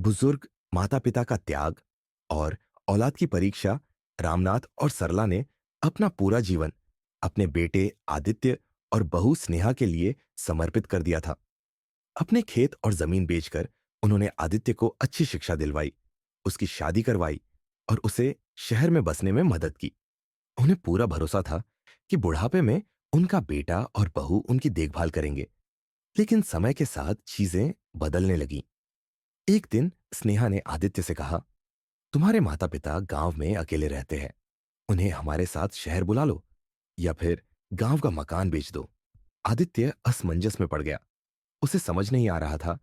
बुजुर्ग माता पिता का त्याग और औलाद की परीक्षा। रामनाथ और सरला ने अपना पूरा जीवन अपने बेटे आदित्य और बहू स्नेहा के लिए समर्पित कर दिया था। अपने खेत और जमीन बेचकर उन्होंने आदित्य को अच्छी शिक्षा दिलवाई, उसकी शादी करवाई और उसे शहर में बसने में मदद की। उन्हें पूरा भरोसा था कि बुढ़ापे में उनका बेटा और बहू उनकी देखभाल करेंगे। लेकिन समय के साथ चीजें बदलने लगीं। एक दिन स्नेहा ने आदित्य से कहा, तुम्हारे माता पिता गांव में अकेले रहते हैं, उन्हें हमारे साथ शहर बुला लो या फिर गांव का मकान बेच दो। आदित्य असमंजस में पड़ गया। उसे समझ नहीं आ रहा था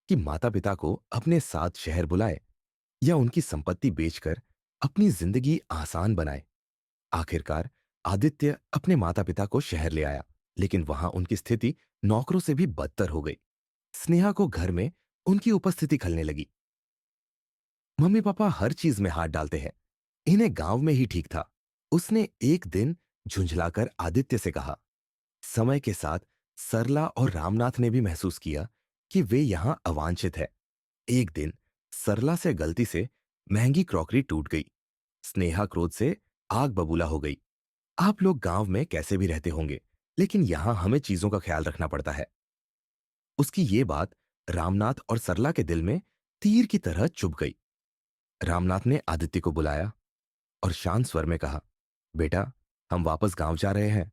कि माता पिता को अपने साथ शहर बुलाए या उनकी संपत्ति बेचकर अपनी जिंदगी आसान बनाए। आखिरकार आदित्य अपने माता पिता को शहर ले आया, लेकिन वहां उनकी स्थिति नौकरों से भी बदतर हो गई। स्नेहा को घर में उनकी उपस्थिति खलने लगी। मम्मी पापा हर चीज में हाथ डालते हैं, इन्हें गांव में ही ठीक था, उसने एक दिन झुंझलाकर आदित्य से कहा। समय के साथ सरला और रामनाथ ने भी महसूस किया कि वे यहां अवांछित है। एक दिन सरला से गलती से महंगी क्रॉकरी टूट गई। स्नेहा क्रोध से आग बबूला हो गई। आप लोग गांव में कैसे भी रहते होंगे, लेकिन यहां हमें चीजों का ख्याल रखना पड़ता है। उसकी ये बात रामनाथ और सरला के दिल में तीर की तरह चुभ गई। रामनाथ ने आदित्य को बुलाया और शांत स्वर में कहा, बेटा, हम वापस गांव जा रहे हैं,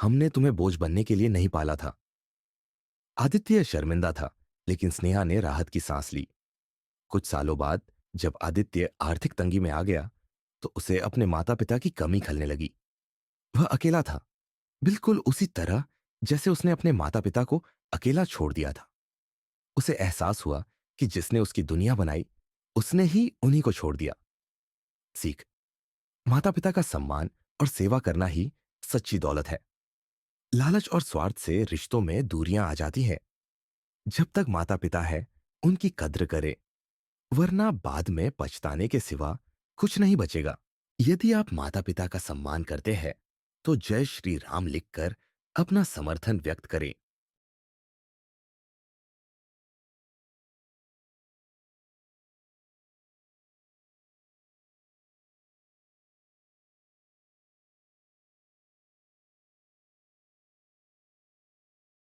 हमने तुम्हें बोझ बनने के लिए नहीं पाला था। आदित्य शर्मिंदा था, लेकिन स्नेहा ने राहत की सांस ली। कुछ सालों बाद जब आदित्य आर्थिक तंगी में आ गया, तो उसे अपने माता पिता की कमी खलने लगी। वह अकेला था, बिल्कुल उसी तरह जैसे उसने अपने माता पिता को अकेला छोड़ दिया था। उसे एहसास हुआ कि जिसने उसकी दुनिया बनाई, उसने ही उन्हीं को छोड़ दिया। सीख, माता पिता का सम्मान और सेवा करना ही सच्ची दौलत है। लालच और स्वार्थ से रिश्तों में दूरियां आ जाती हैं। जब तक माता पिता है, उनकी कद्र करे, वरना बाद में पछताने के सिवा कुछ नहीं बचेगा। यदि आप माता पिता का सम्मान करते हैं, तो जय श्री राम लिखकर अपना समर्थन व्यक्त करें।